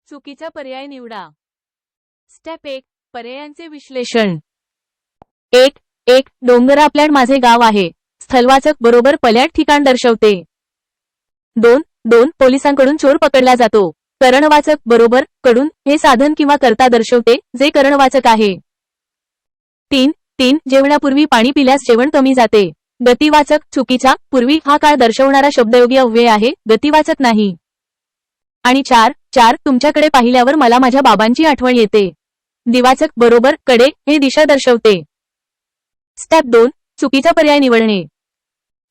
चुकीचा पर्याय निवडा। स्टेप 1 पर्यायांचे विश्लेषण। 1 डोंगरापल्याड माझे गाव आहे। स्थलवाचक बरोबर पल्याड ठिकाण दर्शवते। 2 पोलिसांकडून चोर पकडला जातो। करणवाचक बरोबर कडून हे साधन किंवा कर्ता दर्शवते जे करणवाचक आहे। 3 जेवणापूर्वी पाणी पिल्यास जेवण कमी जाते। गतिवाचक चुकीचा पूर्वी हा काळ दर्शवणारा शब्दयोगी अव्यय आहे, गतिवाचक नाही। आणि 4 तुमच्याकडे पाहिल्यावर मला माझ्या बाबांची आठवण येते। दिवाचक बरोबर कडे हे दिशा दर्शवते। स्टेप 2 चुकीचा पर्याय निवडणे।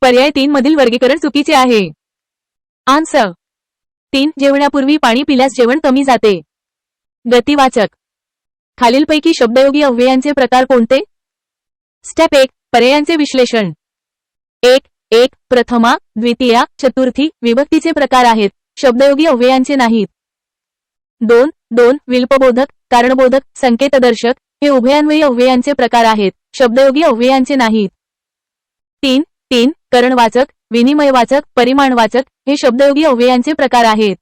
पर्याय 3 मधील वर्गीकरण चुकीचे आहे। आन्सर 3 जेवणापूर्वी पाणी पिल्यास जेवण कमी जाते। गतिवाचक खालीलपैकी शब्दयोगी अव्ययांचे प्रकार कोणते? स्टेप 1 पर्यायांचे विश्लेषण। 1 प्रथमा, द्वितीया, चतुर्थी विभक्तीचे प्रकार आहेत, शब्दयोगी अव्ययांचे नाहीत। 2 विल्पबोधक, कारणबोधक, संकेतदर्शक हे उभयान्वयी अव्ययांचे प्रकार आहेत, शब्दयोगी अव्ययांचे नाहीत। 3 करणवाचक, विनिमयवाचक, परिमाणवाचक हे शब्दयोगी अव्ययांचे प्रकार आहेत।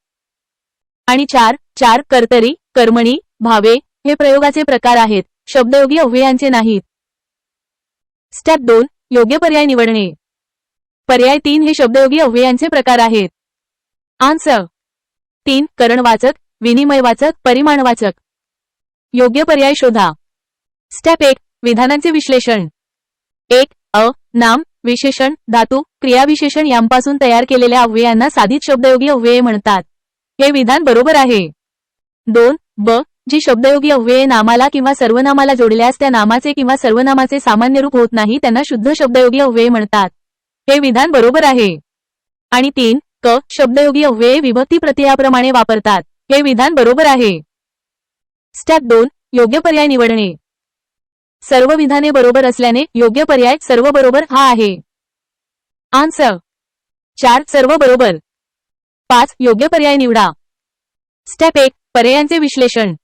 आणि 4 कर्तरी, कर्मणी, भावे हे प्रयोगाचे प्रकार आहेत, शब्दयोगी अव्ययांचे नाहीत। स्टेप 2 योग्य पर्याय निवडणे। पर्याय 3 हे शब्दयोगी अव्ययांचे प्रकार आहेत। आन्सर 3 करणवाचक, विनिमयवाचक, परिमाणवाचक। योग्य पर्याय शोधा। स्टेप 1 विधानांचे विश्लेषण। 1 नाम, विशेषण, धातू, क्रियाविशेषण यांपासून तयार केलेल्या अव्ययांना साधित शब्दयोगी अव्यये म्हणतात। हे विधान बरोबर आहे। 2 जी शब्दयोगी अव्यये नामाला किंवा सर्वनामाला जोडल्यास त्या नामाचे किंवा सर्वनामाचे सामान्य रूप होत नाही त्यांना शुद्ध शब्दयोगी अव्यये म्हणतात। हे विधान बरोबर आहे। आणि 3 शब्दयोगी अव्यये विभक्ती प्रत्ययाप्रमाणे वापरतात। हे विधान बरोबर आहे। स्टेप 2 योग्य पर्याय निवडणे। सर्व विधाने बरोबर असल्याने योग्य पर्याय सर्व बरोबर हा आहे। आन्सर 4 सर्व बरोबर। 5 योग्य पर्याय निवडा। स्टेप 1 पर्यायांचे विश्लेषण।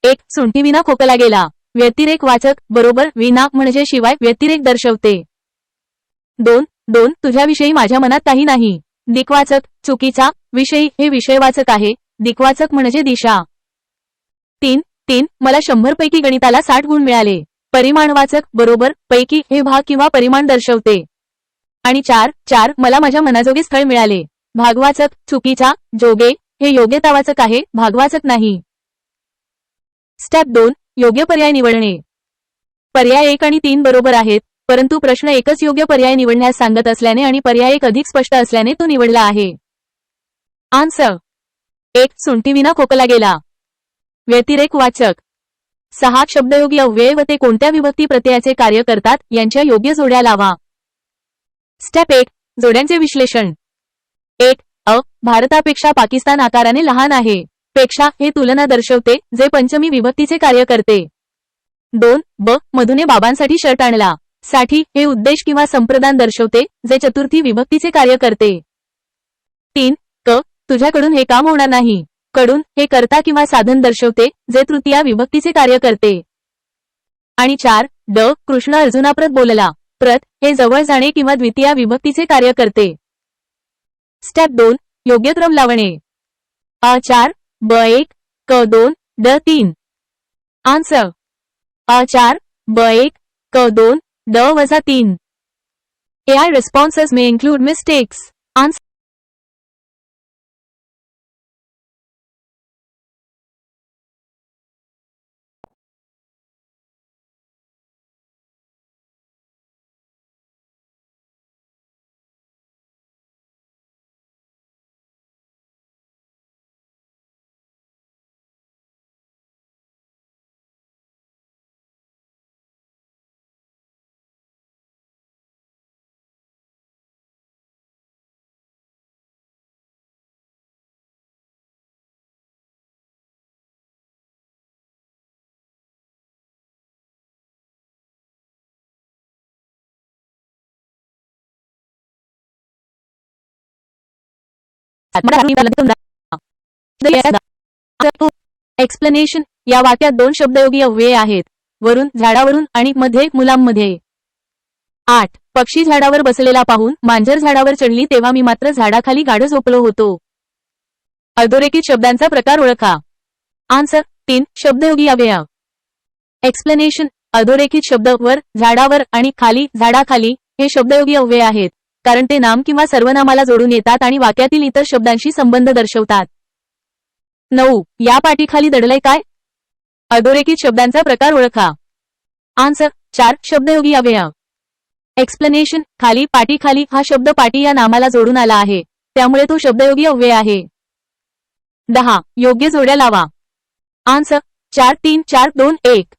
1 सुंठीविना खोकला गेला, व्यतिरेक वाचक बरोबर विना म्हणजे शिवाय व्यतिरेक दर्शवते। 2 तुझ्याविषयी माझ्या मनात काही नाही, दिक्वाचक चुकीचा, विषयी हे विषयवाचक आहे, दिक्वाचक म्हणजे दिशा। 3 मला 100 पैकी गणिताला 60 गुण मिळाले, परिमाणवाचक बरोबर पैकी हे भाग किंवा परिमाण दर्शवते। आणि 4 मला माझ्या मनाजोगे स्थळ मिळाले, भागवाचक चुकीचा, जोगे हे योग्यतावाचक आहे, भागवाचक नाही। स्टेप 2 योग्य पर्याय निवडणे। पर्याय 1 आणि 3 बरोबर आहेत, परंतु प्रश्न एकच योग्य पर्याय निवडण्यास सांगत असल्याने आणि पर्याय 1 अधिक स्पष्ट असल्याने तो निवडला आहे। आन्सर 1 सुंठीविना खोकला गेला। व्यतिरेक वाचक। 6 शब्दयोगी अव्यय व ते कोणत्या विभक्ती प्रत्ययाचे कार्य करतात यांच्या योग्य जोड्या लावा। स्टेप 1 जोड्यांचे विश्लेषण। 1 भारतापेक्षा पाकिस्तान आकाराने लहान आहे, पेक्षा हे तुलना दर्शवते जे पंचमी विभक्तीचे कार्य करते। 2 मधुने बाबांसाठी शर्ट आणला, साठी हे उद्देश किंवा संप्रदान दर्शवते जे चतुर्थी विभक्तीचे कार्य करते। 3 तुझ्याकडून हे काम होणार नाही, कडून हे कर्ता किंवा साधन दर्शवते जे तृतीया विभक्तीचे कार्य करते। आणि 4 कृष्ण अर्जुनाप्रत बोलला, प्रत हे जवळ जाणे किंवा द्वितीया विभक्तीचे कार्य करते। स्टेप 2 योग्य क्रम लावणे। A4 B1 K2 D3। Answer A4 B1 K2 D-3। AI responses may include mistakes. Answer explanation या वाक्यात 2 शब्दयोगी अव्यये आहेत, वरून झाडावरून आणि मध्ये मुलांमध्ये। 8 पक्षी झाडावर बसलेला पाहून मांजर झाडावर चढली तेव्हा मी मात्र झाडाखाली गाढ झोपलो होतो। अधोरेखित शब्दांचा प्रकार ओळखा. आन्सर 3. शब्दयोगी अव्यय. एक्सप्लेनेशन. अधोरेखित शब्द वर, झाडावर आणि खाली, झाडाखाली हे शब्दयोगी अव्यय आहेत, कारण ते नाम किंवा सर्वनामाला जोडून येतात आणि वाक्यातील इतर शब्दांशी संबंध दर्शवतात. 9. या पाटीखाली दडलंय काय? अधोरेखित शब्दांचा प्रकार ओळखा. आन्सर 4. शब्दयोगी अव्यय. एक्सप्लेनेशन. खाली, पाटीखाली हा शब्द पाटी या नामाला जोडून आला आहे, त्यामुळे तो शब्दयोगी अव्यय आहे. 10. योग्य जोड्या लावा. आन्सर 4 3 4 2 1.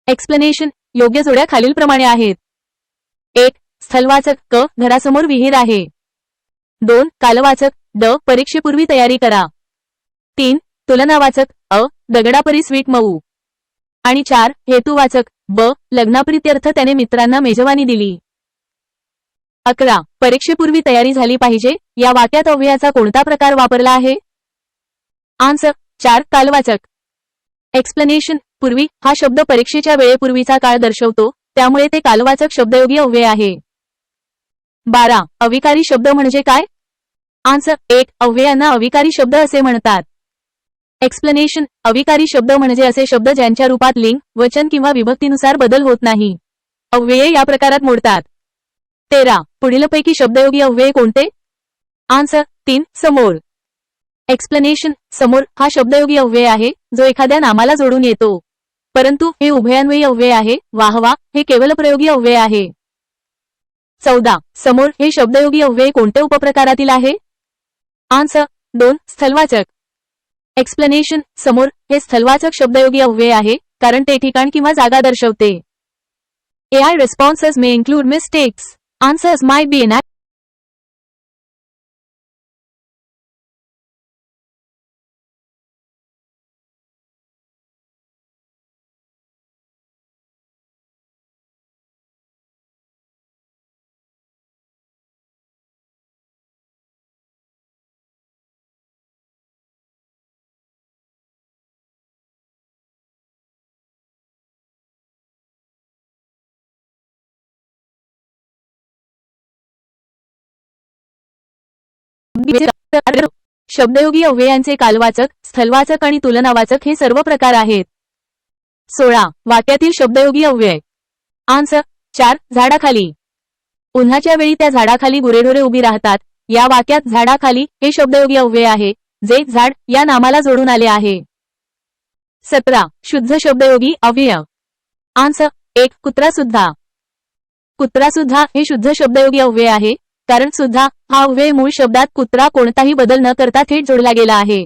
एक्सप्लेनेशन. योग्य जोड्या खालीलप्रमाणे आहेत. 1. स्थलवाचक क, घरासमोर विहीर आहे. 2. कालवाचक ड, परीक्षेपूर्वी तयारी करा. 3. तुलनावाचक अ, दगडापरी स्वीट मऊ. आणि 4. हेतुवाचक ब, लग्नाप्रित्यर्थ त्याने मित्रांना मेजवानी दिली. 11. परीक्षेपूर्वी तयारी झाली पाहिजे या वाक्यात अव्ययाचा कोणता प्रकार वापरला आहे? आन्सर 4. कालवाचक. एक्सप्लेनेशन. पूर्वी हा शब्द परीक्षेच्या वेळेपूर्वीचा काळ दर्शवतो, त्यामुळे ते कालवाचक शब्दयोगी अव्यय आहे. 12. अविकारी शब्द म्हणजे काय? आन्सर 1. अव्ययांना अविकारी शब्द असे म्हणतात. एक्सप्लेनेशन. अविकारी शब्द म्हणजे असे शब्द ज्यांच्या रूपात लिंग, वचन किंवा विभक्तीनुसार बदल होत नाही. अव्यये या प्रकारात मोडतात. 13. पुढीलपैकी शब्दयोगी अव्यय कोणते? आन्सर 3. समोर. एक्सप्लेनेशन. समोर हा शब्दयोगी अव्यय आहे, जो एखाद्या नामाला जोडून येतो, परंतु हे उभयान्वयी अव्यय आहे. वाहवा हे केवलप्रयोगी अव्यय आहे. 14. समोर हे शब्दयोगी अव्यय कोणत्या उपप्रकारातील आहे? आन्सर 2. स्थलवाचक. एक्सप्लेनेशन. समोर हे स्थलवाचक शब्दयोगी अव्यय आहे, कारण ते ठिकाण किंवा जागा दर्शवते. AI responses may include mistakes. Answers might be inaccurate. शब्दयोगी अव्ययांचे कालवाचक, स्थलवाचक आणि तुलनावाचक हे सर्व प्रकार आहेत. 16. वाक्यातील शब्दयोगी अव्यय. आन्सर 4. झाडाखाली. उन्हाच्या वेळी त्या झाडाखाली गुरेढोरे उभी राहतात. या वाक्यात झाडाखाली हे शब्दयोगी अव्यय आहे, जे झाड या नामाला जोडून आले आहे. 17. शुद्ध शब्दयोगी अव्यय. आन्सर 1. कुत्रा सुद्धा. कुत्रा सुद्धा हे शुद्ध शब्दयोगी अव्यय आहे, कारण सुद्धा हा अव्यय मूळ शब्दात कुत्रा कोणताही बदल न करता थेट जोडला गेला आहे.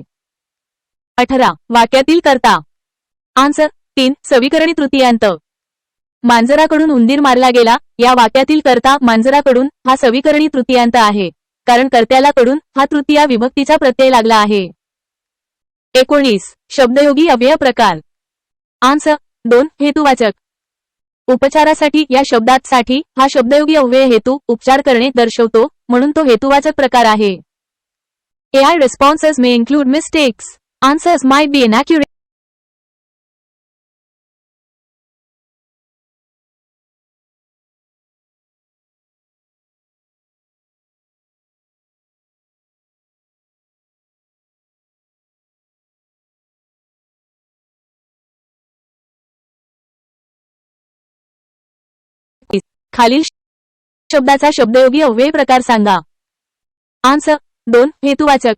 18. वाक्यातील कर्ता. आन्सर 3. सविकरणी तृतीयांत. मांजराकडून उंदीर मारला गेला या वाक्यातील कर्ता मांजराकडून हा सविकरणी तृतीयांत आहे, कारण कर्त्याला कडून हा तृतीया विभक्तीचा प्रत्यय लागला आहे. 19. शब्दयोगी अव्यय प्रकार. आन्सर 2. हेतुवाचक. उपचारासाठी या शब्दात साठी हा शब्दयोगी अव्यय हेतू, उपचार करणे दर्शवतो, म्हणून तो हेतुवाचक प्रकार आहे. AI responses may include mistakes. Answers might be inaccurate. खालील शब्दाचा शब्दयोगी अव्यय प्रकार सांगा. आन्सर 2. हेतुवाचक.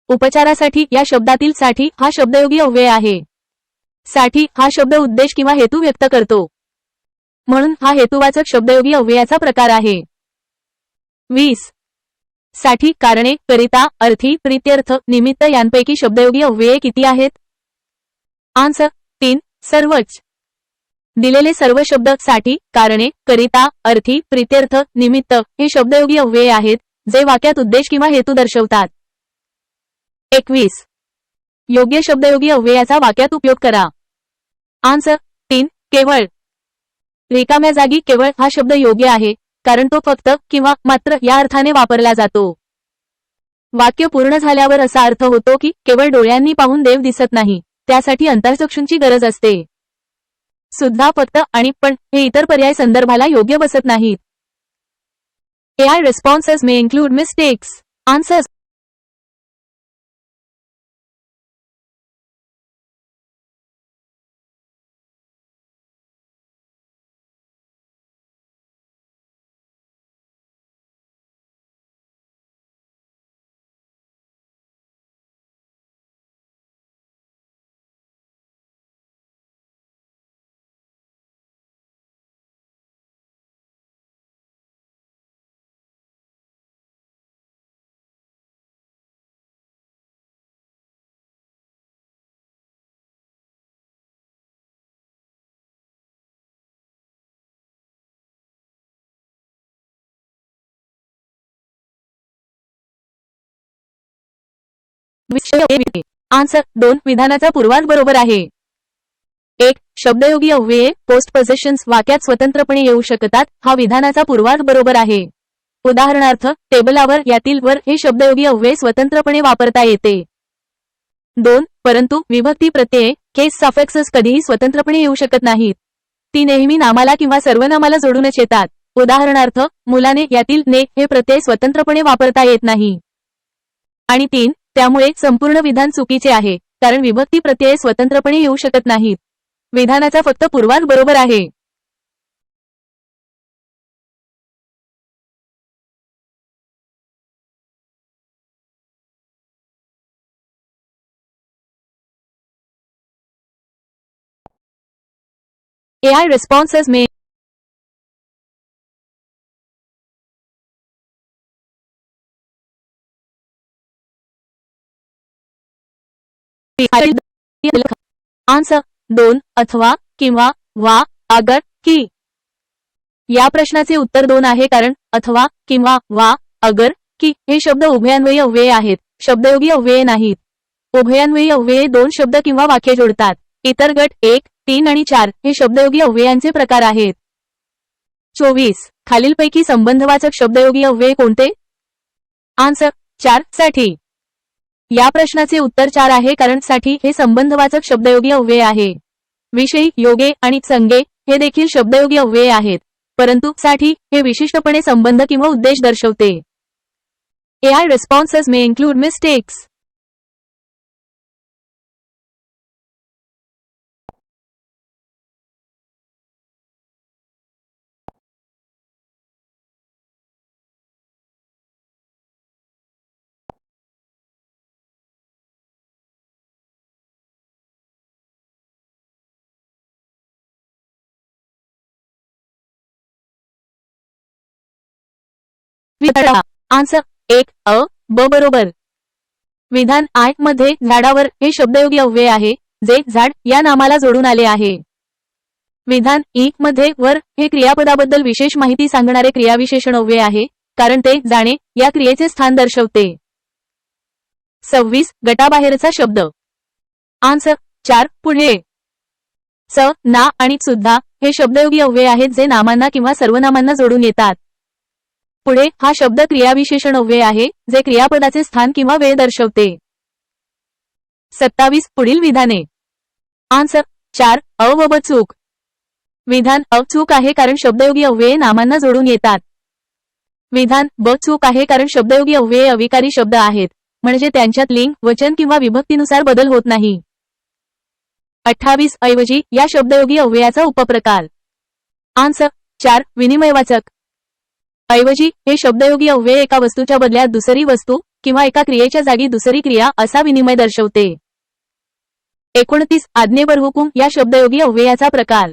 उपचारासाठी या शब्दातील साठी हा शब्दयोगी अव्यय आहे. साठी हा शब्द उद्देश किंवा हेतू व्यक्त करतो, म्हणून हा हेतुवाचक शब्दयोगी अव्ययाचा प्रकार आहे. 20. साठी कारणे, करिता, अर्थी, प्रित्यर्थ, निमित्त यांपैकी शब्दयोगी अव्यये किती आहेत? आन्सर 3. सर्वच. दिलेले सर्व शब्द साठी, कारणे, करिता, अर्थी, प्रित्यर्थ, निमित्त हे शब्दयोगी अव्यय आहेत, जे वाक्यात उद्देश किंवा हेतू दर्शवतात. 21. योग्य शब्दयोगी अव्ययाचा वाक्यात उपयोग करा. आन्सर 3. केवळ. रिकाम्या जागी केवळ हा शब्द योग्य आहे, कारण तो फक्त किंवा मात्र या अर्थाने वापरला जातो. वाक्य पूर्ण झाल्यावर असा अर्थ होतो की केवळ डोळ्यांनी पाहून देव दिसत नाही, त्यासाठी अंतर्चक्षूंची गरज असते. सुद्धा, फक्त आणि पण हे इतर पर्याय संदर्भाला योग्य बसत नाहीत. AI responses may include mistakes. Answers विषय आन्सर 2 विधानाचा पूर्वार्ध बरोबर आहे. 1 शब्दयोगी अव्यये पोस्टपोजिशन्स वाक्यात स्वतंत्रपणे येऊ शकतात. हा विधानाचा पूर्वार्ध बरोबर आहे. उदाहरणार्थ टेबलावर यातील वर हे शब्दयोगी अव्यय स्वतंत्रपणे वापरता येते. 2 परंतु विभक्ती प्रत्यये केस सफिक्सेस कधीही स्वतंत्रपणे येऊ शकत नाहीत. ती नेहमी नामाला किंवा सर्वनामाला जोडूनच येतात. उदाहरणार्थ मुलाने यातील ने हे प्रत्यय स्वतंत्रपणे वापरता येत नाही. आणि 3 त्यामुळे संपूर्ण विधान चुकीचे आहे, कारण विभक्ती प्रत्यये स्वतंत्रपणे येऊ शकत नाहीत. विधानाचा फक्त पूर्वार्ध बरोबर आहे. AI responses may आन्सर 2 अथवा किंवा वा अगर की. या प्रश्नाचे उत्तर 2 आहे, कारण अथवा किंवा वा अगर की हे शब्द उभयान्वयी अव्यये आहेत, शब्दयोगी अव्यये नाहीत. उभयान्वयी अव्यये 2 शब्द किंवा वाक्य जोडतात. इतर गट 1, 3 आणि 4 हे शब्दयोगी अव्ययांचे प्रकार आहेत. 24 खालीलपैकी संबंधवाचक शब्दयोगी अव्यय कोणते? आन्सर 4 साठी. या प्रश्नाचे उत्तर 4 आहे, कारण साठी हे संबंधवाचक शब्दयोगी अव्यय आहे. विषयी, योगे आणि संज्ञे हे देखील शब्दयोगी अव्यय आहेत, परंतु साठी हे विशिष्टपणे संबंध किंवा उद्देश दर्शवते. AI responses may include mistakes. Answer 1 अ ब बरोबर. विधान आय मध्ये झाडावर हे शब्दयोगी अव्यय आहे, जे झाड या नामाला जोडून आले आहे. विधान ई मध्ये वर हे क्रियापदाबद्दल विशेष माहिती सांगणारे क्रियाविशेषण अव्यय आहे, कारण ते जाणे या क्रियेचे स्थान दर्शवते. 26 गटाबाहेरचा शब्द. आन्सर 4 पुढे. स ना आणि सुद्धा हे शब्दयोगी अव्यय आहेत, जे नामांना किंवा सर्वनामांना जोडून येतात. पुढे हा शब्द क्रियाविशेषण अव्यय आहे, जे क्रियापदाचे स्थान किंवा वेळ दर्शवते. 27 पुढील विधाने. आन्सर 4 अ व ब चूक. विधान अ चूक आहे, कारण शब्दयोगी अव्यये नामांना जोडून येतात. विधान ब चूक आहे, कारण शब्दयोगी अव्यये अविकारी शब्द आहेत, म्हणजे त्यांच्यात लिंग, वचन किंवा विभक्तीनुसार बदल होत नाही. 28 ऐवजी या शब्दयोगी अव्ययाचा उपप्रकार. आन्सर 4 विनिमयवाचक. ऐवजी हे शब्दयोगी अव्यय एका वस्तूच्या बदल्यात दुसरी वस्तू किंवा एका क्रियेच्या जागी दुसरी क्रिया असा विनिमय दर्शवते. 29 आज्ञेवर हुकूम या शब्दयोगी अव्ययाचा प्रकार.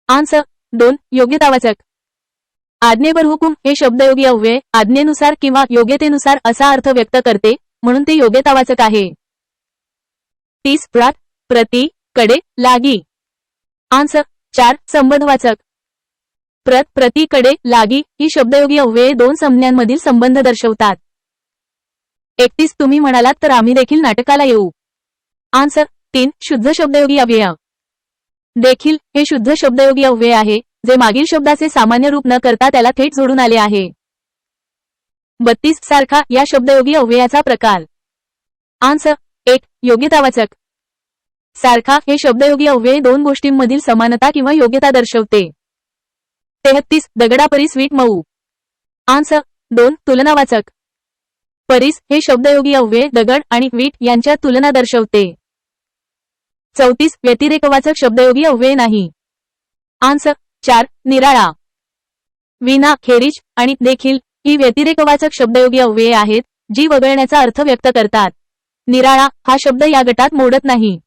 आन्सर 2 योग्यतावाचक. आज्ञेवर हुकूम हे शब्दयोगी अव्यय आज्ञेनुसार किंवा योग्यतेनुसार असा अर्थ व्यक्त करते, म्हणून ते योग्यतावाचक आहे. 30 प्रात प्रति कडे लागी. आन्सर 4 संबंधवाचक. प्रत प्रति कडे लागी ही शब्दयोगी अव्यये 2 संज्ञांमधील संबंध दर्शवतात. 31 तुम्ही म्हणालात तर आम्ही देखील नाटकाला येऊ. आन्सर 3 शुद्ध शब्दयोगी अव्यय. देखील हे शुद्ध शब्दयोगी अव्यय आहे, जे मागील शब्दाचे सामान्य रूप न करता त्याला थेट जोडून आले आहे. 32 सारखा या शब्दयोगी अव्ययाचा प्रकार. आन्सर 1 योग्यतावाचक. सारखा हे शब्दयोगी अव्यय 2 गोष्टींमधील समानता किंवा योग्यता दर्शवते. 33 दगडापरी स्वीट मऊ. आन्सर 2 तुलनावाचक. परीस हे शब्दयोगी अव्यय दगड आणि वीट यांच्यात तुलना दर्शवते. 34 व्यतिरेकवाचक शब्दयोगी अव्यय नाही. आन्सर 4 निराळा. विना खेरीज आणि देखील ही व्यतिरेकवाचक शब्दयोगी अव्यये आहेत, जी वगळण्याचा अर्थ व्यक्त करतात. निराळा हा शब्द या गटात मोडत नाही.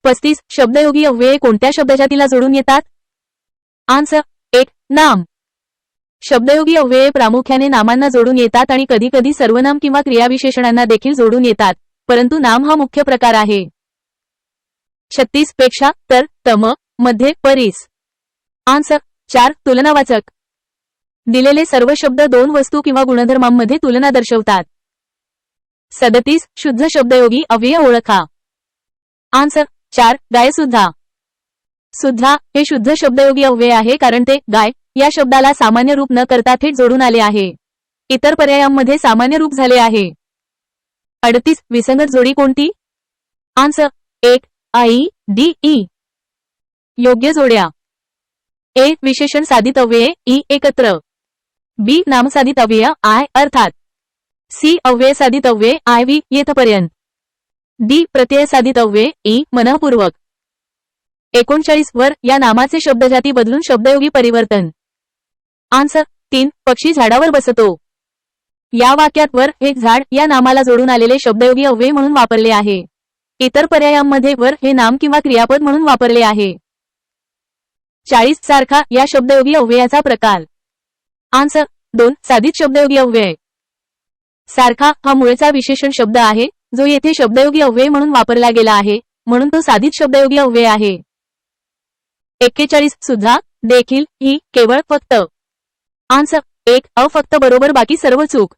35 शब्दयोगी अव्यये कोणत्या शब्दजातीला जोडून येतात? आन्सर 1 नाम. शब्दयोगी अव्यये प्रामुख्याने नामांना जोडून येतात आणि कधीकधी सर्वनाम किंवा क्रियाविशेषणांना देखील जोडून येतात, परंतु नाम हा मुख्य प्रकार आहे. 36 पेक्षा तर तम मध्ये परीस. आन्सर 4 तुलनावाचक. दिलेले सर्व शब्द 2 वस्तू किंवा गुणधर्मांमध्ये तुलना दर्शवतात. 37 शुद्ध शब्दयोगी अव्यय ओळखा. आन्सर 4 गाय सुद्धा. सुद्धा हे शुद्ध शब्दयोगी अव्यय आहे कारण ते गाय या शब्दाला सामान्य रूप न करता थेट जोडून आले आहे. इतर पर्यायांमध्ये सामान्य रूप झाले आहे. 38 विसंगत जोडी कोणती? Answer 1 I D E. योग्य जोड्या. ए विशेषण साधित अव्यय ई एकत्र. बी नामसाधित अव्यय आय अर्थात. सी अव्यय साधित अव्यय आय वी येथपर्यंत. डी प्रत्यय साधित अव्यय ई मनःपूर्वक. 39 वर या नामाचे शब्दजाती बदलून शब्दयोगी परिवर्तन. आन्सर 3 पक्षी झाडावर बसतो. या वाक्यात वर हे झाड या नामाला जोडून आलेले शब्दयोगी अव्यय म्हणून वापरले आहे. इतर पर्यायांमध्ये वर हे नाम किंवा क्रियापद म्हणून वापरले आहे. 40 सारखा या शब्दयोगी अव्ययाचा प्रकार. आन्सर 2 साधित शब्दयोगी अव्यय. सारखा हा मूळचा विशेषण शब्द आहे जो येथे शब्दयोगी अव्यय म्हणून वापरला गेला आहे म्हणून तो साधित शब्दयोगी अव्यय आहे. 41 सुद्धा देखील ही केवळ फक्त. आन्सर 1 फक्त बरोबर बाकी सर्व चूक.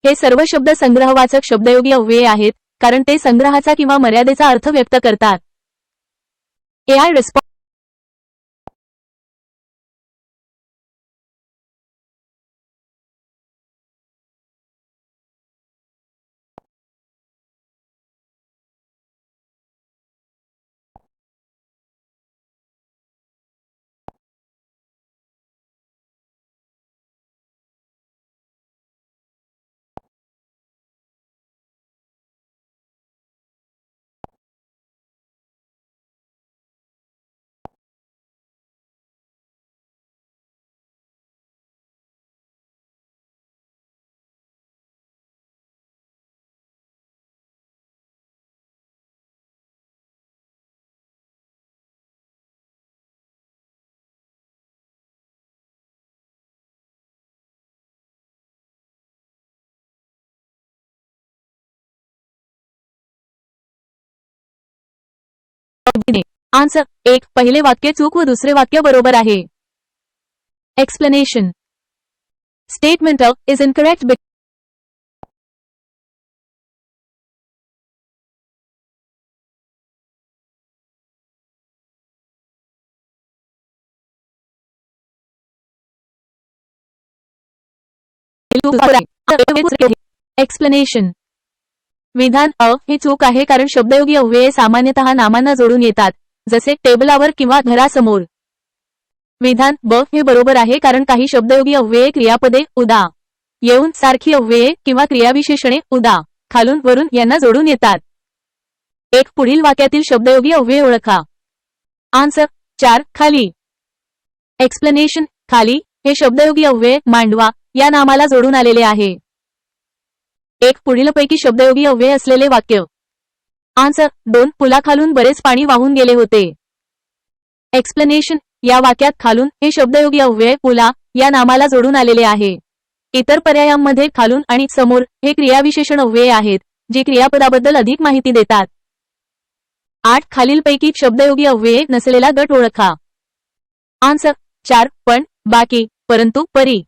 हे सर्व शब्द संग्रहवाचक शब्दयोगी अव्यय आहेत कारण ते संग्रहाचा किंवा मर्यादेचा अर्थ व्यक्त करतात. AI response. आन्सर 1 पहिले वाक्य चूक व दुसरे वाक्य बरोबर आहे. Explanation. Statement is incorrect explanation. विधान हे चूक आहे कारण शब्दयोगी अव्यये सामान्यतः नामांना जोडून येतात जसे टेबलावर किंवा घरासमोर. विधान ब हे बरोबर आहे कारण काही शब्दयोगी अव्यये क्रियापदे उदा येऊन सारखी अव्यये किंवा क्रियाविशेषणे उदा खालून वरून यांना जोडून येतात. 1 पुढील वाक्यातील शब्दयोगी अव्यय ओळखा. आन्सर 4 खाली. एक्सप्लेनेशन. खाली हे शब्दयोगी अव्यय मांडवा या नामाला जोडून आलेले आहे. 1 पुढीलपैकी शब्दयोगी अव्यय असलेले वाक्य. आन्सर 2 पुलाखालून बरेच पाणी वाहून गेले होते. एक्सप्लेनेशन. या वाक्यात खालून हे शब्दयोगी अव्यय पुला या नामाला जोडून आलेले आहे. इतर पर्यायांमध्ये खालून आणि समोर हे क्रियाविशेषण अव्यय आहेत जी क्रियापदाबद्दल अधिक माहिती देतात. 8 खालीलपैकी शब्दयोगी अव्यये नसलेला गट ओळखा. आन्सर 4 पण बाकी परंतु परी.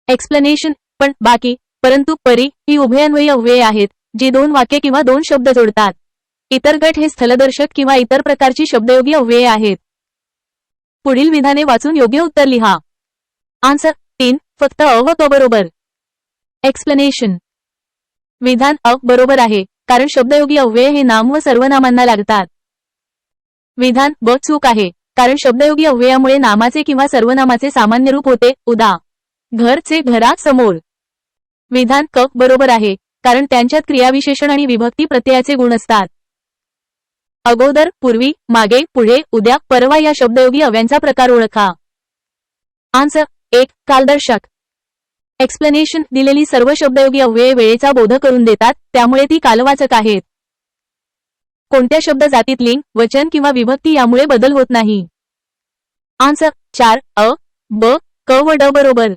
एक्सप्लेनेशन. पण बाकी परंतु परी ही उभयान्वयी अव्यये आहेत जी 2 वाक्य किंवा 2 शब्द जोडतात. इतर गट हे स्थलदर्शक किंवा इतर प्रकारची शब्दयोगी अव्यये आहेत. पुढील विधाने वाचून योग्य उत्तर लिहा. आन्सर 3 फक्त व क बरोबर. एक्सप्लेनेशन. विधान बरोबर आहे कारण शब्दयोगी अव्यय हे नाम व सर्वनामांना लागतात. विधान ब चूक आहे कारण शब्दयोगी अव्ययामुळे नामाचे किंवा सर्वनामाचे सामान्य रूप होते उदा घरचे घरा समोर. विधान क बरोबर आहे कारण त्यांच्यात क्रियाविशेषण आणि विभक्ती प्रत्ययाचे गुण असतात. अगोदर पूर्वी मागे पुढे उद्या परवा या शब्दयोगी अव्ययांचा प्रकार ओळखा. आन्सर 1 कालदर्शक. एक्सप्लेनेशन. दिलेली सर्व शब्दयोगी अव्यये वेळेचा बोध करून देतात त्यामुळे ती कालवाचक आहेत. कोणत्या शब्द जातीत लिंग वचन किंवा विभक्ती यामुळे बदल होत नाही. आन्सर 4 ब क व ड बरोबर.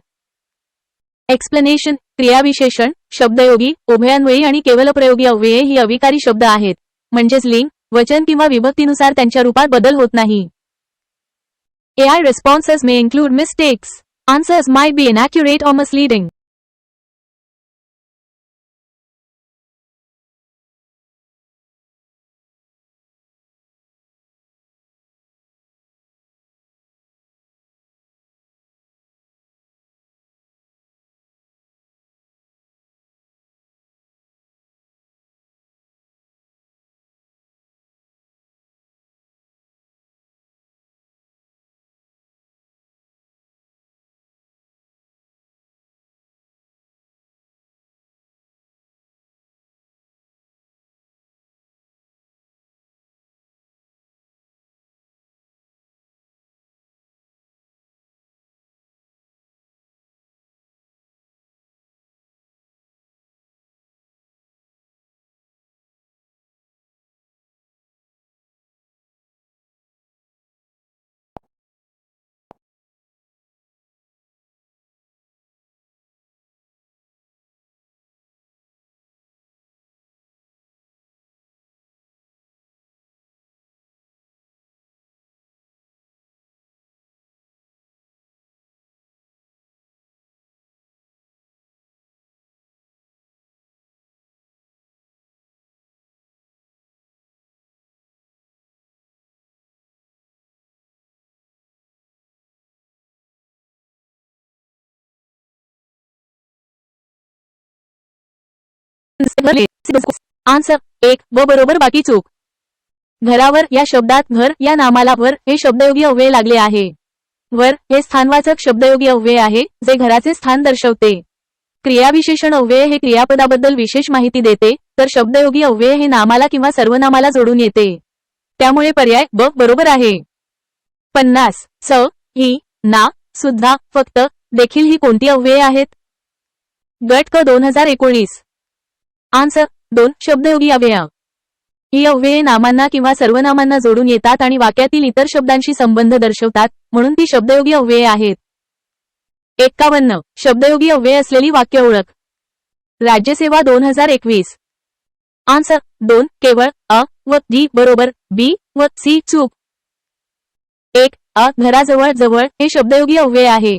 एक्सप्लेनेशन. क्रियाविशेषण शब्दयोगी उभयान्वयी आणि केवलप्रयोगी अव्यये ही अविकारी शब्द आहेत म्हणजेच लिंग वचन किंवा विभक्तीनुसार त्यांच्या रूपात बदल होत नाही. AI responses may include mistakes. Answers might be inaccurate or misleading. Answer 1 व बरोबर, बाकी चूक. घरावर या शब्दात घर या नामाला वर हे शब्दयोगी अव्यय लागले आहे. वर हे स्थानवाचक शब्दयोगी अव्यय आहे जे घराचे स्थान दर्शवते. क्रियाविशेषण अव्यय हे क्रियापदाबद्दल विशेष माहिती देते, तर शब्दयोगी अव्यय हे नामाला किंवा सर्वनामाला जोडून येते. त्यामुळे पर्याय ब बरोबर आहे. 50 स, ही, ना, सुद्धा, फक्त, देखील ही कोणती अव्यये आहेत? गट क 2019. आन्सर 2 शब्दयोगी अव्यय. ही अव्यये नामांना किंवा सर्वनामांना जोडून येतात आणि वाक्यातील इतर शब्दांशी संबंध दर्शवतात, म्हणून ती शब्दयोगी अव्यये आहेत. 51 शब्दयोगी अव्यय असलेली वाक्य ओळख. राज्यसेवा 2021. आन्सर 2 केवळ अ व जी बरोबर, बी व सी चूक. 1 अ घराजवळ जवळ हे शब्दयोगी अव्यय आहे.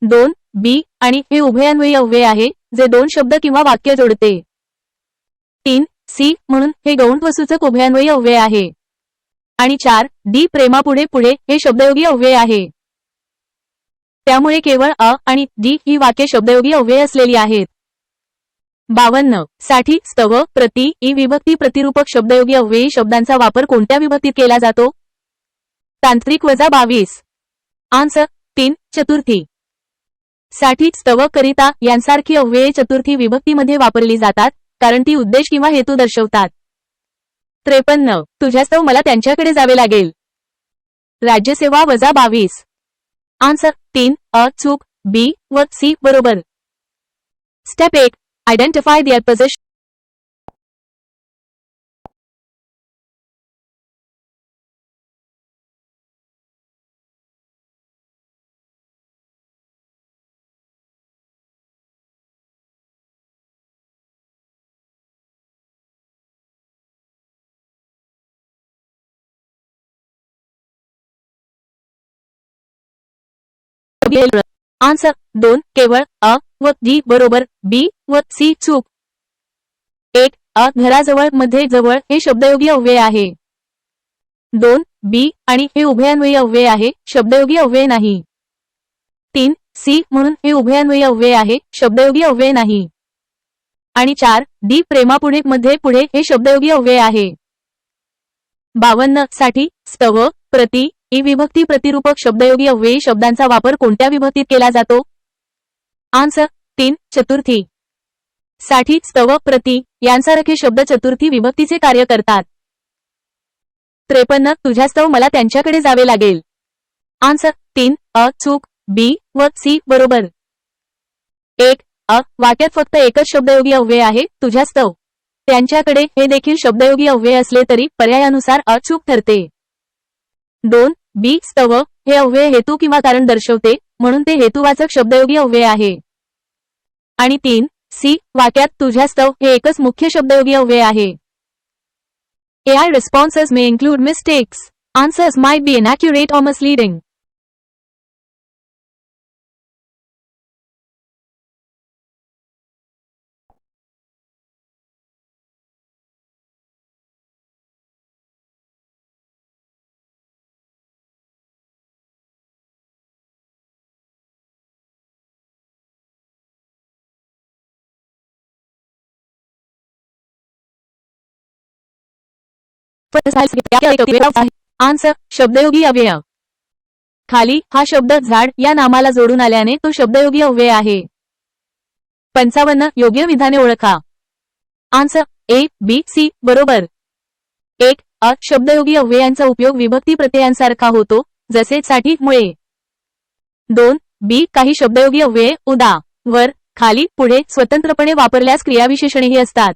2 बी आणि हे उभयान्वयी अव्यय आहे जे दोन शब्द किंवा वाक्य जोडते. 3 सी म्हणून हे गौणत्वसूचक उभयान्वयी अव्यय आहे. आणि 4 डी प्रेमापुढे पुढे हे शब्दयोगी अव्यय आहे. त्यामुळे केवळ अ आणि डी ही वाक्य शब्दयोगी अव्यय असलेली आहेत. 52 साठी स्तव प्रति ई विभक्ती प्रतिरूपक शब्दयोगी अव्ययी शब्दांचा वापर कोणत्या विभक्तीत केला जातो? तांत्रिक -22. आन्सर 3 चतुर्थी. साठी स्तव करिता यांसारखी अव्यये चतुर्थी विभक्तीमध्ये वापरली जातात, कारण ती उद्देश किंवा हेतू दर्शवतात. 53 तुझ्यास्तव मला त्यांच्याकडे जावे लागेल. राज्यसेवा -22. आन्सर 3 अ चूक, बी व सी बरोबर. Step 1 identify the position. Answer 2 केवळ अ व जी बरोबर, बी व सी चूक. 1 अ घराजवळ मध्ये जवळ हे शब्दयोगी अव्यय आहे. 2 बी आणि हे उभयान्वयी अव्यय आहे, शब्दयोगी अव्यय नाही. 3 सी म्हणून हे उभयान्वयी अव्यय आहे, शब्दयोगी अव्यय नाही. आणि 4 डी प्रेमापुढे मध्ये पुढे हे शब्दयोगी अव्यय आहे. 52 साठी स्तव प्रति ई विभक्ती प्रतिरूपक शब्दयोगी अव्ययी शब्दांचा वापर कोणत्या विभक्तीत केला जातो? आन्सर 3 चतुर्थी. साठी स्तव प्रति यांसारखे शब्द चतुर्थी विभक्तीचे कार्य करतात. 53 तुझ्यास्तव मला त्यांच्याकडे जावे लागेल. आन्सर 3 अ चूक, बी व सी बरोबर. 1 अ वाक्यात फक्त एकच शब्दयोगी अव्यय आहे, तुझ्यास्तव. त्यांच्याकडे हे देखील शब्दयोगी अव्यय असले तरी पर्यायानुसार अ चूक ठरते. 2 बी स्तव हे अव्यय हेतू किंवा कारण दर्शवते, म्हणून ते हेतुवाचक शब्दयोगी अव्यय आहे. आणि 3 सी वाक्यात तुझ्यास्तव हे एकच मुख्य शब्दयोगी अव्यय आहे. AI responses may include mistakes. Answers might be inaccurate or misleading. Answer शब्दयोगी अव्यय. खाली हा शब्द झाड या नामाला जोडून आल्याने तो शब्दयोगी अव्यय आहे. 55 योग्य विधाने ओळखा. आन्सर ए बी सी बरोबर. 1 अ शब्दयोगी अव्ययांचा उपयोग विभक्ती प्रत्ययांसारखा होतो, जसे साठी मुळे. 2 बी काही शब्दयोगी अव्यये उदा वर खाली पुढे स्वतंत्रपणे वापरल्यास क्रियाविशेषणेही असतात.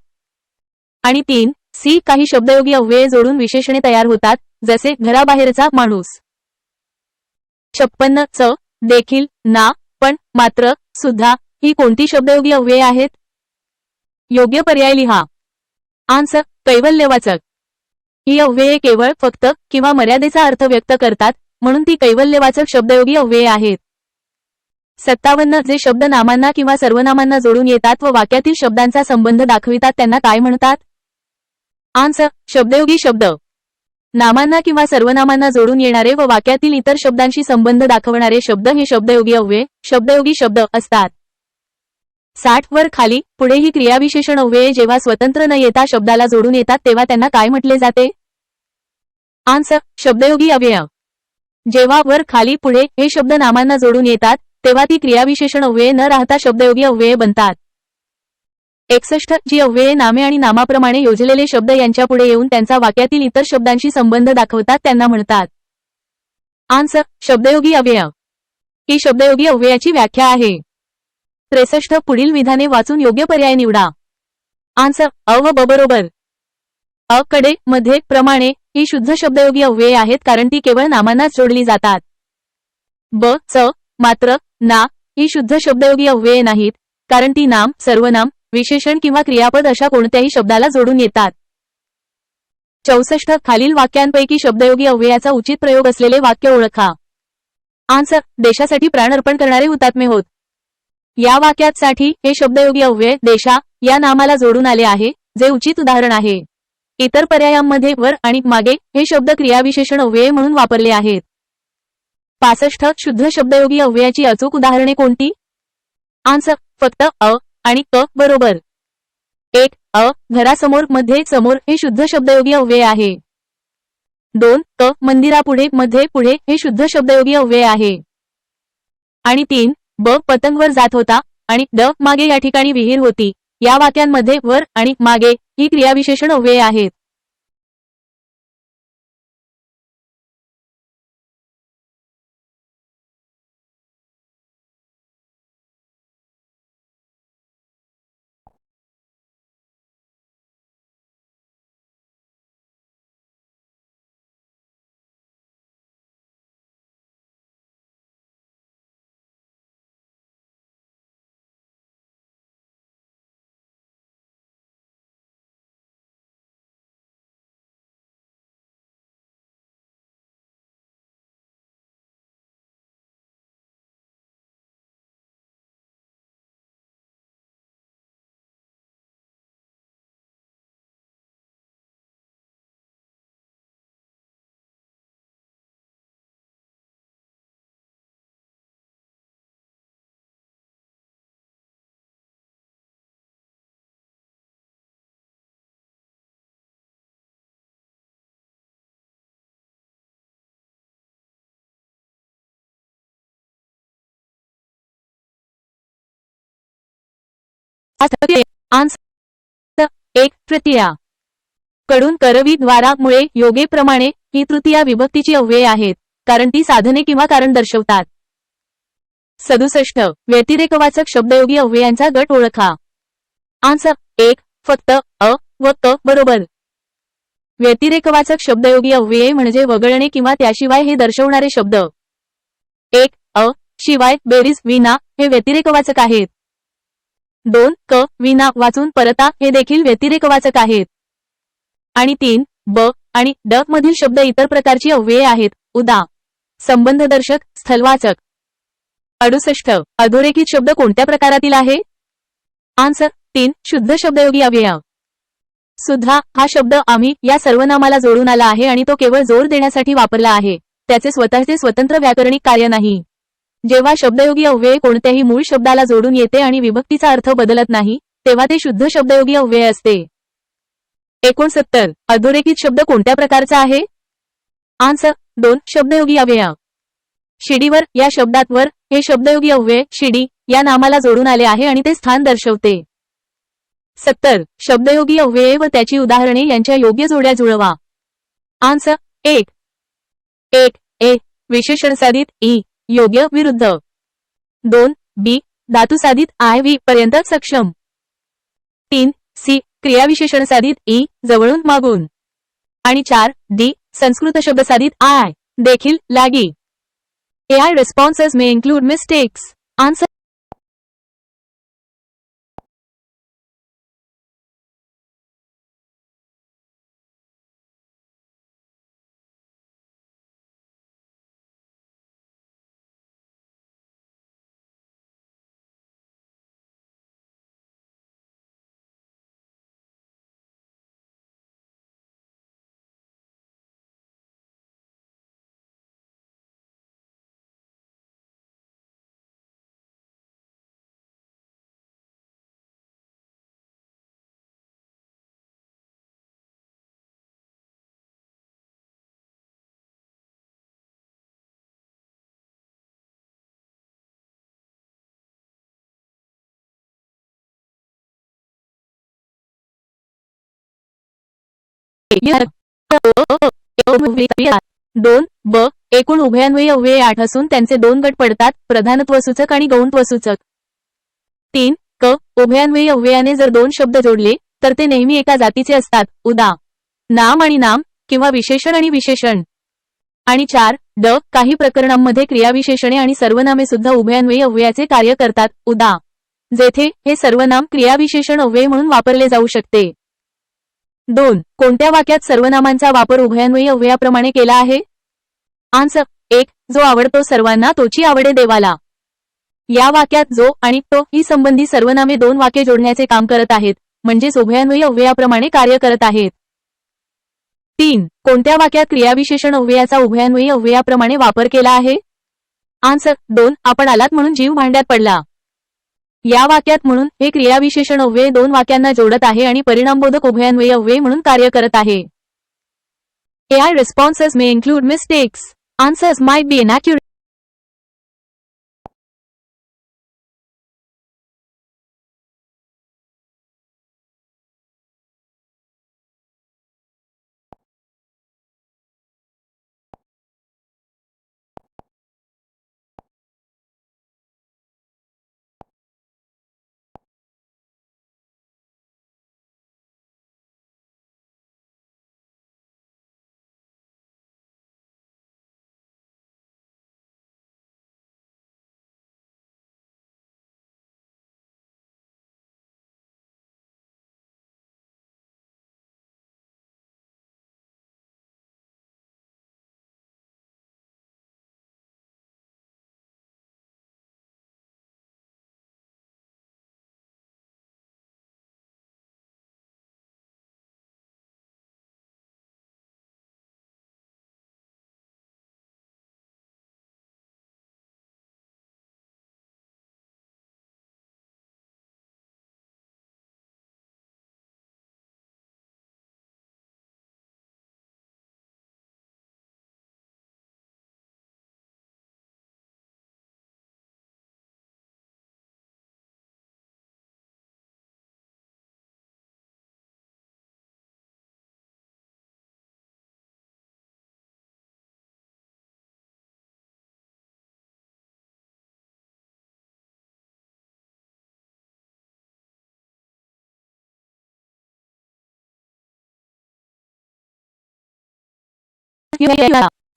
आणि 3 सी काही शब्दयोगी अव्यये जोडून विशेषणे तयार होतात, जसे घराबाहेरचा माणूस. 56 च देखील, ना, पण, मात्र, सुद्धा ही कोणती शब्दयोगी अव्यये आहेत? योग्य पर्याय लिहा. आन्सर कैवल्यवाचक. ही अव्यये केवळ फक्त किंवा मर्यादेचा अर्थ व्यक्त करतात, म्हणून ती कैवल्यवाचक शब्दयोगी अव्यये आहेत. 57 जे शब्द नामांना किंवा सर्वनामांना जोडून येतात व वाक्यातील शब्दांचा संबंध दाखवितात त्यांना काय म्हणतात? आन्सर शब्दयोगी शब्द. नामांना किंवा सर्वनामांना जोडून येणारे व वाक्यातील इतर शब्दांशी संबंध दाखवणारे शब्द हे शब्दयोगी अव्यय, शब्दयोगी शब्द असतात. 60 वर खाली पुढे ही क्रियाविशेषण अव्यये जेव्हा स्वतंत्र न येता शब्दाला जोडून येतात तेव्हा त्यांना काय म्हटले जाते? आन्सर शब्दयोगी अव्यय. जेव्हा वर खाली पुढे हे शब्द नामांना जोडून येतात तेव्हा ती क्रियाविशेषण अव्यये न राहता शब्दयोगी अव्यये बनतात. 61 जी अव्यये नामे आणि नामाप्रमाणे योजलेले शब्द यांच्यापुढे येऊन त्यांचा वाक्यातील इतर शब्दांशी संबंध दाखवतात त्यांना म्हणतात. आन्सर शब्दयोगी अव्यय. ही शब्दयोगी अव्ययाची व्याख्या आहे. 63 पुढील विधाने वाचून योग्य पर्याय निवडा. आन्सर अ व ब बरोबर. अ कडे मध्ये प्रमाणे ही शुद्ध शब्दयोगी अव्यये आहेत कारण ती केवळ नामांनाच जोडली जातात. ब च मात्र ना ही शुद्ध शब्दयोगी अव्यये नाहीत कारण ती नाम सर्वनाम विशेषण किंवा क्रियापद अशा कोणत्याही शब्दाला जोडून येतात. 64 खालील वाक्यांपैकी शब्दयोगी अव्ययाचा उचित प्रयोग असलेले वाक्य ओळखा. आन्सर देशासाठी प्राण अर्पण करणारे हुतात्मे होत. या वाक्यासाठी हे शब्दयोगी अव्यय देशा या नामाला जोडून आले आहे जे उचित उदाहरण आहे. इतर पर्यायांमध्ये वर आणि मागे हे शब्द क्रियाविशेषण अव्यये म्हणून वापरले आहेत. 65 शुद्ध शब्दयोगी अव्ययाची अचूक उदाहरणे कोणती? आन्सर फक्त अ आणि क बरोबर. 1 अ घरासमोर मध्ये समोर हे शुद्ध शब्दयोगी अव्यय आहे. 2 क मंदिरापुढे मध्ये पुढे हे शुद्ध शब्दयोगी अव्यय आहे. आणि 3 ब पतंगवर जात होता आणि ड मागे या ठिकाणी विहीर होती या वाक्यांमध्ये वर आणि मागे ही क्रियाविशेषण अव्यये आहेत. आन्सर 1 तृतीया कडून करवी द्वारा मुळे योगेप्रमाणे ही तृतीया विभक्तीची अव्यये आहेत कारण ती साधने किंवा कारण दर्शवतात. 67 व्यतिरेकवाचक शब्दयोगी अव्ययांचा गट ओळखा. आन्सर 1 फक्त अ व क बरोबर. व्यतिरेकवाचक शब्दयोगी अव्यये म्हणजे वगळणे किंवा त्याशिवाय हे दर्शवणारे शब्द. 1 अ शिवाय बेरीज विना हे व्यतिरेकवाचक आहेत. 2 क विना वाचून परता हे देखील व्यतिरेकवाचक आहेत. आणि 3 ब आणि ड मधील शब्द इतर प्रकारची अव्यये आहेत उदा. संबंधदर्शक स्थलवाचक. 68 अधोरेखित शब्द कोणत्या प्रकारातील आहे? आन्सर 3 शुद्ध शब्दयोगी अव्यय. सुद्धा हा शब्द आम्ही या सर्वनामाला जोडून आला आहे आणि तो केवळ जोर देण्यासाठी वापरला आहे त्याचे स्वतःचे स्वतंत्र व्याकरणिक कार्य नाही. जेव्हा शब्दयोगी अव्यय कोणत्याही मूळ शब्दाला जोडून येते आणि विभक्तीचा अर्थ बदलत नाही तेव्हा ते शुद्ध शब्दयोगी अव्यय असते. 69 अधोरेखित शब्द कोणत्या प्रकारचा आहे? आन्सर 2 शब्दयोगी अव्यय. शिडीवर या शब्दात वर हे शब्दयोगी अव्यय शिडी या नामाला जोडून आले आहे आणि ते स्थान दर्शवते. 70 शब्दयोगी अव्यये व त्याची उदाहरणे यांच्या योग्य जोड्या जुळवा. आन्सर 1 1 ए विशेषणसाधित ई योग्य विरुद्ध. 2 बी धातुसाधित आय व्ही पर्यंत सक्षम. 3 सी क्रियाविशेषणसाधित ई जवळून मागून. आणि 4 डी संस्कृत शब्दसाधित आय देखील लागी. AI responses may include mistakes. Answer 2 ब एकूण उभयान्वयी अव्यय 8 असून त्यांचे 2 गट पडतात, प्रधानत्वसूचक आणि गौणत्वसूचक. 3 क उभयान्वयी अव्ययाने जर 2 शब्द जोडले तर ते नेहमी एका जातीचे असतात, उदा. नाम आणि नाम किंवा विशेषण आणि विशेषण. आणि 4 ड काही प्रकरणांमध्ये क्रियाविशेषणे आणि सर्वनामे सुद्धा उभयान्वयी अव्ययाचे कार्य करतात, उदा. जेथे हे सर्वनाम क्रियाविशेषण अव्यय म्हणून वापरले जाऊ शकते. 2 कोणत्या वाक्यात सर्वनामांचा वापर उभयान्वयी अव्ययाप्रमाणे केला आहे? आन्सर 1 जो आवडतो सर्वांना तोची आवडे देवाला. या वाक्यात जो आणि तो ही संबंधी सर्वनामे 2 वाक्ये जोडण्याचे काम करत आहेत, म्हणजेच उभयान्वयी अव्ययाप्रमाणे कार्य करत आहेत. 3 कोणत्या वाक्यात क्रियाविशेषण अव्ययाचा उभयान्वयी अव्ययाप्रमाणे वापर केला आहे? आन्सर 2 आपण आलात म्हणून जीव भांड्यात पडला. या वाक्यात म्हणून हे क्रियाविशेषण अव्यय 2 वाक्यांना जोडत आहे आणि परिणामबोधक उभयान्वयी अव्यय म्हणून कार्य करत आहे. AI responses may include mistakes. Answers might be inaccurate.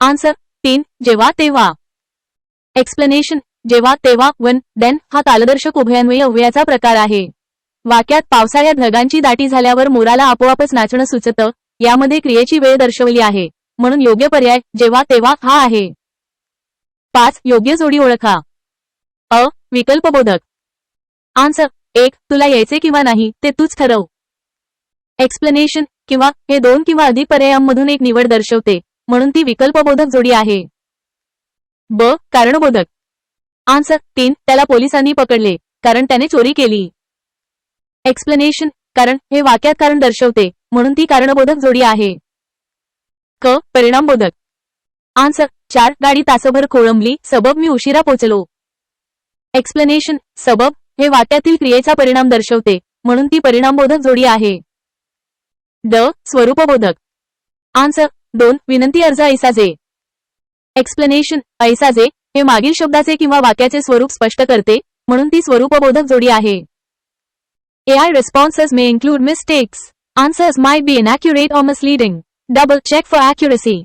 Answer 3 जेव्हा तेव्हा. एक्सप्लेनेशन जेव्हा तेव्हा वन देन हा कालदर्शक उभयान्वयी अव्ययाचा प्रकार आहे. वाक्यात पावसाळ्यात ढगांची दाटी झाल्यावर मोराला आपोआपच नाचणं सुचतं, यामध्ये क्रियेची वेळ दर्शवली आहे, म्हणून योग्य पर्याय जेव्हा तेव्हा हा आहे. 5 योग्य जोडी ओळखा. अ विकल्पबोधक. आन्सर 1 तुला यायचे किंवा नाही ते तूच ठरव. एक्सप्लेनेशन किंवा हे 2 किंवा अधिक पर्यायांमधून एक निवड दर्शवते, म्हणून ती विकल्पबोधक जोडी आहे. ब कारणबोधक. आन्सर 3 त्याला पोलिसांनी पकडले कारण त्याने चोरी केली. एक्सप्लेनेशन कारण हे वाक्यात कारण दर्शवते, म्हणून ती कारणबोधक जोडी आहे. क परिणामबोधक. आन्सर 4 गाडी तासभर खोळंबली सबब मी उशिरा पोचलो. एक्सप्लेनेशन सबब हे वाक्यातील क्रियेचा परिणाम दर्शवते, म्हणून ती परिणामबोधक जोडी आहे. ड स्वरूपबोधक. आन्सर 2 विनंती अर्ज ऐसाजे. एक्सप्लेनेशन ऐसाजे हे मागील शब्दाचे किंवा वाक्याचे स्वरूप स्पष्ट करते, म्हणून ती स्वरूपबोधक जोडी आहे. AI responses may include mistakes. Answers might be inaccurate or misleading. Double check for accuracy.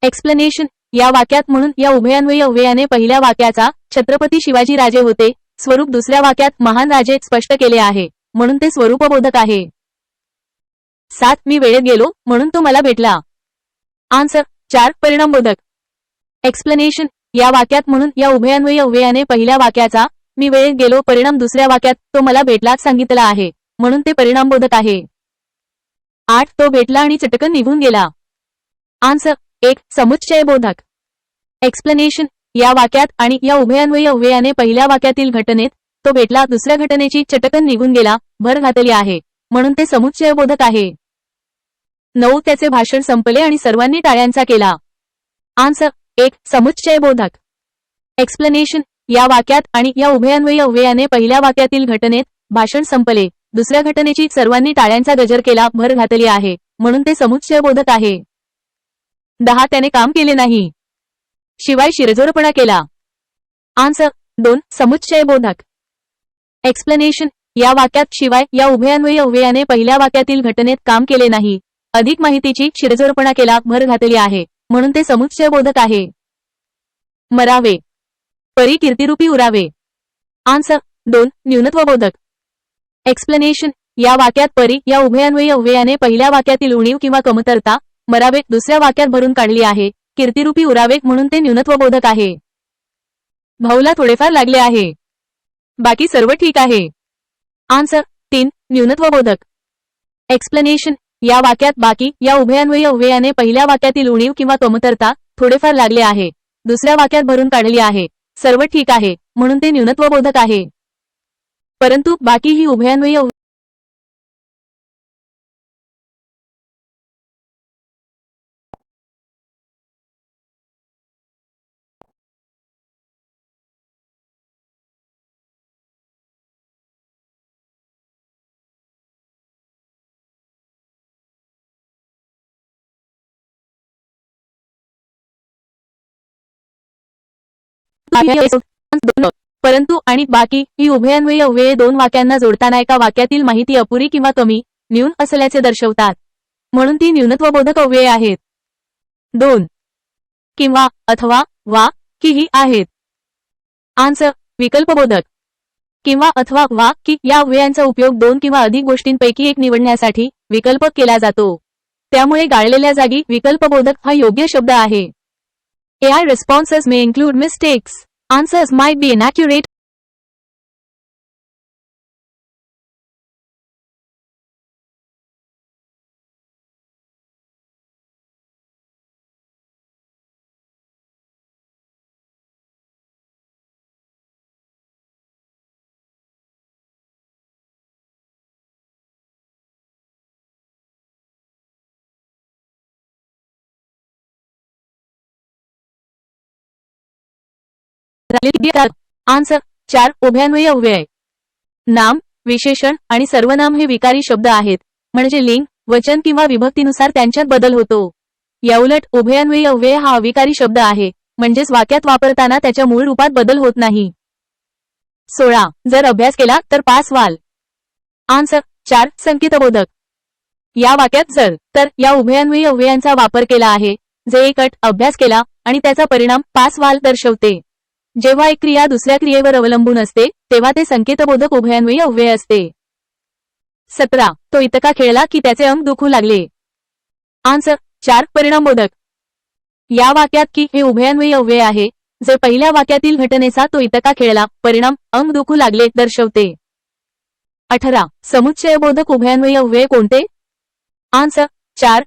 Explanation या वाक्यात म्हणून या उभयान्वयी अव्ययाने पहिल्या वाक्याचा छत्रपती शिवाजी राजे होते स्वरूप दुसऱ्या वाक्यात महान राजे स्पष्ट केले आहे, म्हणून ते स्वरूपबोधक आहे. 7 मी वेळेत गेलो म्हणून तो मला भेटला. आन्सर 4 परिणामबोधक. एक्सप्लेनेशन या वाक्यात म्हणून या उभयान्वयी अव्ययाने पहिल्या वाक्याचा मी वेळेत गेलो परिणाम दुसऱ्या वाक्यात तो मला भेटला सांगितला आहे म्हणून ते परिणामबोधक आहे. 8 तो भेटला आणि चटकन निघून गेला. आन्सर 1 समुच्चयबोधक. एक्सप्लेनेशन या वाक्यात आणि या उभयान्वयी अव्ययाने पहिल्या वाक्यातील घटनेत तो भेटला दुसऱ्या घटनेची चटकन निघून गेला भर घातली आहे म्हणून ते समुच्चयबोधक आहे. 9 त्याचे भाषण संपले आणि सर्वांनी टाळ्यांचा केला. आन्सर 1 समुच्चयबोधक. एक्सप्लेनेशन या वाक्यात आणि या उभयान्वयी अव्ययाने पहिल्या वाक्यातील घटनेत भाषण संपले दुसऱ्या घटनेची सर्वांनी टाळ्यांचा गजर केला भर घातली आहे म्हणून ते समुच्चयबोधक आहे. 10 त्याने काम केले नाही शिवाय शिरजोरपणा केला. आन्सर 2 समुच्चयबोधक. एक्सप्लेनेशन या वाक्यात शिवाय या उभयान्वयी अव्ययाने पहिल्या वाक्यातील घटनेत काम केले नाही अधिक माहितीची शिरजोरपणा केला भर घातली आहे म्हणून ते समुच्चयबोधक आहे. मरावे परी कीर्तिरूपी उरावे. आन्सर 2 न्यूनत्वबोधक. एक्सप्लेनेशन या वाक्यात परी या उभयान्वयी अव्ययाने पहिल्या वाक्यातील उणीव किंवा कमतरता मरावे दुसऱ्या वाक्यात भरून काढली आहे कीर्तिरूपी उरावे म्हणून ते न्यूनत्वबोधक आहे. भाऊला थोडेफार लागले आहे बाकी सर्व ठीक आहे. आन्सर 3 न्यूनत्वबोधक. एक्सप्लेनेशन या वाक्यात बाकी या उभयान्वयी अव्ययाने पहिल्या वाक्यातील उणीव किंवा कमतरता थोडेफार लागले आहे दुसऱ्या वाक्यात भरून काढली आहे सर्व ठीक आहे म्हणून ते न्यूनत्वबोधक आहे. परंतु बाकी ही उभयान्वयी परंतु आणि बाकी ही उभयान्वयी अव्यये दोन वाक्यांना जोडताना एका वाक्यातील माहिती अपुरी किंवा कमी न्यून असल्याचे दर्शवतात म्हणून ती न्यूनत्वबोधक अव्यये आहेत. 2 किंवा अथवा वा की ही आहेत. आन्सर विकल्पबोधक. किंवा अथवा वा की या अव्ययांचा उपयोग दोन किंवा अधिक गोष्टींपैकी एक निवडण्यासाठी विकल्प केला जातो त्यामुळे गाळलेल्या जागी विकल्पबोधक हा योग्य शब्द आहे. AI responses may include mistakes. Answers might be inaccurate. Answer 4 उभयान्वयी अव्यय. नाम विशेषण आणि सर्वनाम हे विकारी शब्द आहेत म्हणजे लिंग वचन किंवा विभक्तीनुसार त्यांच्यात बदल होतो. याउलट उभयान्वयी अव्यय हा अविकारी शब्द आहे म्हणजेच वाक्यात वापरताना त्याच्या मूळ रूपात बदल होत नाही. 16 जर अभ्यास केला तर पास व्हाल. आन्सर 4 संकेतबोधक. या वाक्यात जर तर या उभयान्वयी अव्ययांचा वापर केला आहे जे एक अट अभ्यास केला आणि त्याचा परिणाम पास व्हाल दर्शवते. जेव्हा एक क्रिया दुसऱ्या क्रियेवर अवलंबून असते तेव्हा ते संकेतबोधक उभयान्वयी अव्यय असते. 17 तो इतका खेळला की त्याचे अंग दुखू लागले. आन्सर 4 परिणामबोधक. या वाक्यात की हे उभयान्वयी अव्यय आहे जे पहिल्या वाक्यातील घटनेचा तो इतका खेळला परिणाम अंग दुखू लागले दर्शवते. 18 समुच्चयबोधक उभयान्वयी अव्यय कोणते? आन्सर 4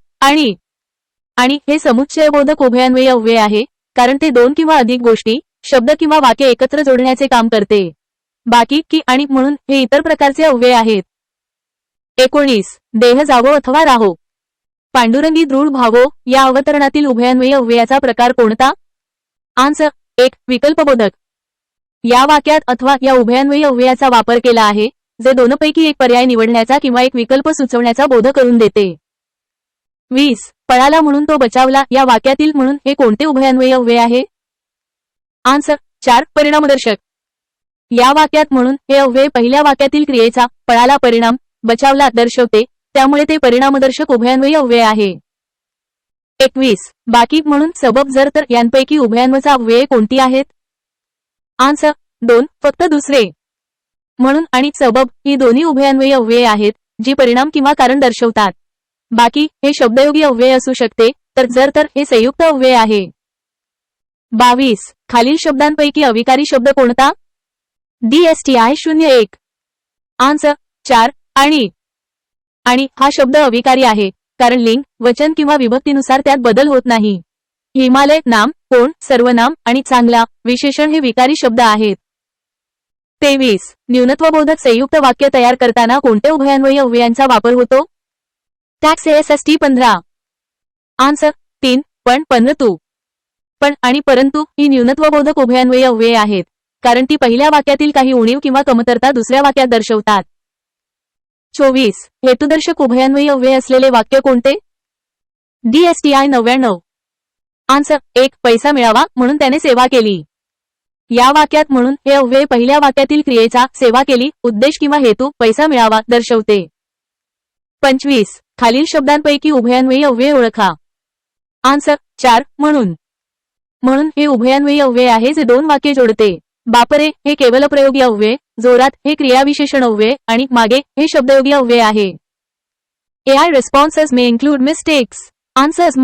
आणि हे समुच्चयबोधक उभयान्वयी अव्यय आहे कारण ते दोन किंवा अधिक गोष्टी शब्द किंवा वाक्य एकत्र जोडण्याचे काम करते. बाकी की आणि म्हणून हे इतर प्रकारचे अव्यय आहेत. 19 देह जावो अथवा राहो. पांडुरंगी दृढ भावो या अवतरणातील उभयान्वयी अव्ययाचा प्रकार कोणता? आन्सर 1 विकल्पबोधक. या वाक्यात अथवा या उभयान्वयी अव्ययाचा वापर केला आहे जे दोनपैकी एक पर्याय निवडण्याचा किंवा एक विकल्प सुचवण्याचा बोध करून देते. 20 पळाला म्हणून तो बचावला या वाक्यातील म्हणून हे कोणते उभयान्वयी अव्यय आहे? आन्सर 4 परिणामदर्शक. या वाक्यात म्हणून हे अव्यय पहिल्या वाक्यातील क्रियेचा पळाला परिणाम बचावला दर्शवते त्यामुळे ते परिणामदर्शक उभयान्वयी अव्यय आहे. 21 बाकी म्हणून सबब जर तर यांपैकी उभयान्वयचा अव्यये कोणती आहेत? आन्सर 2 फक्त दुसरे. म्हणून आणि सबब ही दोन्ही उभयान्वयी अव्यये आहेत जी परिणाम किंवा कारण दर्शवतात. बाकी हे शब्दयोगी अव्यय असू शकते, तर हे संयुक्त अव्यय आहे. 22. खालील शब्दांपैकी अविकारी शब्द कोणता? DSTI 01. आन्सर 4. आणि हा शब्द अविकारी आहे कारण लिंग, वचन किंवा विभक्तीनुसार त्यात बदल होत नाही. हिमालय, नाम, कोण, सर्वनाम आणि चांगला, विशेषण हे विकारी शब्द आहेत. 23. न्यूनत्वबोधक संयुक्त वाक्य तयार करताना कोणत्या उभयान्वयी अव्ययांचा वापर होतो? Tax ASST 15. आन्सर 3. पण, परंतु. पण आणि परंतु ही न्यूनत्वबोधक उभयान्वयी अव्यये आहेत कारण ती पहिल्या वाक्यातील काही उणीव किंवा कमतरता दुसऱ्या वाक्यात दर्शवतात. 24. हेतुदर्शक उभयान्वयी अव्यय असलेले वाक्य कोणते? DSTI 99. आन्सर 1. पैसा मिळावा म्हणून त्याने सेवा केली. या वाक्यात म्हणून हे अव्यय पहिल्या वाक्यातील क्रियेचा, सेवा केली, उद्देश किंवा हेतू, पैसा मिळावा, दर्शवते. 25. खालील शब्दांपैकी उभयान्वयी अव्यय ओळखा. आन्सर 4. म्हणून हे उभयान्वयी अव्यय आहे जे दोन वाक्ये जोडते. बापरे हे केवलप्रयोगी अव्यय, जोरात हे क्रियाविशेषण अव्यय आणि मागे हे शब्दयोगी अव्यय आहे. AI responses may include mistakes. Answers